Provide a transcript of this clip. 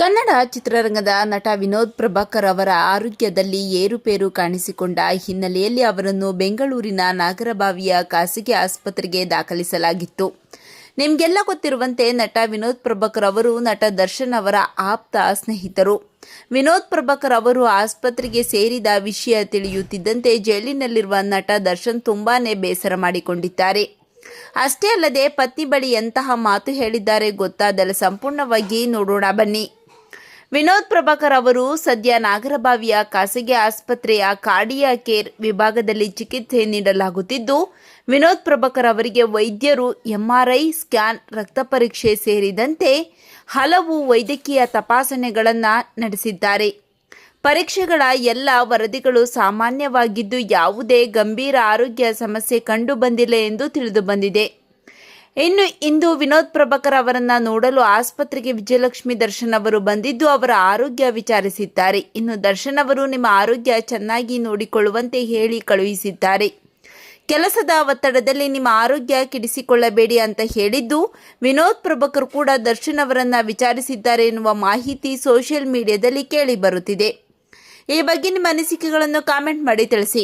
ಕನ್ನಡ ಚಿತ್ರರಂಗದ ನಟ ವಿನೋದ್ ಪ್ರಭಾಕರ್ ಅವರ ಆರೋಗ್ಯದಲ್ಲಿ ಏರುಪೇರು ಕಾಣಿಸಿಕೊಂಡ ಹಿನ್ನೆಲೆಯಲ್ಲಿ ಅವರನ್ನು ಬೆಂಗಳೂರಿನ ನಾಗರಬಾವಿಯ ಖಾಸಗಿ ಆಸ್ಪತ್ರೆಗೆ ದಾಖಲಿಸಲಾಗಿತ್ತು. ನಿಮಗೆಲ್ಲ ಗೊತ್ತಿರುವಂತೆ ನಟ ವಿನೋದ್ ಪ್ರಭಾಕರ್ ಅವರು ನಟ ದರ್ಶನ್ ಅವರ ಆಪ್ತ ಸ್ನೇಹಿತರು. ವಿನೋದ್ ಪ್ರಭಾಕರ್ ಅವರು ಆಸ್ಪತ್ರೆಗೆ ಸೇರಿದ ವಿಷಯ ತಿಳಿಯುತ್ತಿದ್ದಂತೆ ಜೈಲಿನಲ್ಲಿರುವ ನಟ ದರ್ಶನ್ ತುಂಬಾನೇ ಬೇಸರ ಮಾಡಿಕೊಂಡಿದ್ದಾರೆ. ಅಷ್ಟೇ ಅಲ್ಲದೆ ಪತ್ನಿ ಬಳಿ ಎಂತಹ ಮಾತು ಹೇಳಿದ್ದಾರೆ ಗೊತ್ತಾದರೆ ಸಂಪೂರ್ಣವಾಗಿ ನೋಡೋಣ ಬನ್ನಿ. ವಿನೋದ್ ಪ್ರಭಾಕರ್ ಅವರು ಸದ್ಯ ನಾಗರಬಾವಿಯ ಖಾಸಗಿ ಆಸ್ಪತ್ರೆಯ ಕಾರ್ಡಿಯಾ ಕೇರ್ ವಿಭಾಗದಲ್ಲಿ ಚಿಕಿತ್ಸೆ ನೀಡಲಾಗುತ್ತಿದ್ದು, ವಿನೋದ್ ಪ್ರಭಾಕರ್ ಅವರಿಗೆ ವೈದ್ಯರು ಎಂಆರ್ಐ ಸ್ಕ್ಯಾನ್, ರಕ್ತ ಪರೀಕ್ಷೆ ಸೇರಿದಂತೆ ಹಲವು ವೈದ್ಯಕೀಯ ತಪಾಸಣೆಗಳನ್ನು ನಡೆಸಿದ್ದಾರೆ. ಪರೀಕ್ಷೆಗಳ ಎಲ್ಲ ವರದಿಗಳು ಸಾಮಾನ್ಯವಾಗಿದ್ದು ಯಾವುದೇ ಗಂಭೀರ ಆರೋಗ್ಯ ಸಮಸ್ಯೆ ಕಂಡು ಬಂದಿಲ್ಲ ಎಂದು ತಿಳಿದು ಬಂದಿದೆ. ಇಂದು ವಿನೋದ್ ಪ್ರಭಾಕರ್ ಅವರನ್ನ ನೋಡಲು ಆಸ್ಪತ್ರೆಗೆ ವಿಜಯಲಕ್ಷ್ಮಿ ದರ್ಶನ್ ಅವರು ಬಂದಿದ್ದು ಅವರ ಆರೋಗ್ಯ ವಿಚಾರಿಸಿದ್ದಾರೆ. ಇನ್ನು ದರ್ಶನ್ ಅವರು ನಿಮ್ಮ ಆರೋಗ್ಯ ಚೆನ್ನಾಗಿ ನೋಡಿಕೊಳ್ಳುವಂತೆ ಹೇಳಿ ಕಳುಹಿಸಿದ್ದಾರೆ. ಕೆಲಸದ ಒತ್ತಡದಲ್ಲಿ ನಿಮ್ಮ ಆರೋಗ್ಯ ಕೆಡಿಸಿಕೊಳ್ಳಬೇಡಿ ಅಂತ ಹೇಳಿದ್ದು ವಿನೋದ್ ಪ್ರಭಾಕರ್ ಕೂಡ ದರ್ಶನ್ ಅವರನ್ನ ವಿಚಾರಿಸಿದ್ದಾರೆ ಎನ್ನುವ ಮಾಹಿತಿ ಸೋಷಿಯಲ್ ಮೀಡಿಯಾದಲ್ಲಿ ಕೇಳಿ ಬರುತ್ತಿದೆ. ಈ ಬಗ್ಗೆ ನಿಮ್ಮ ಅನಿಸಿಕೆಗಳನ್ನು ಕಾಮೆಂಟ್ ಮಾಡಿ ತಿಳಿಸಿ.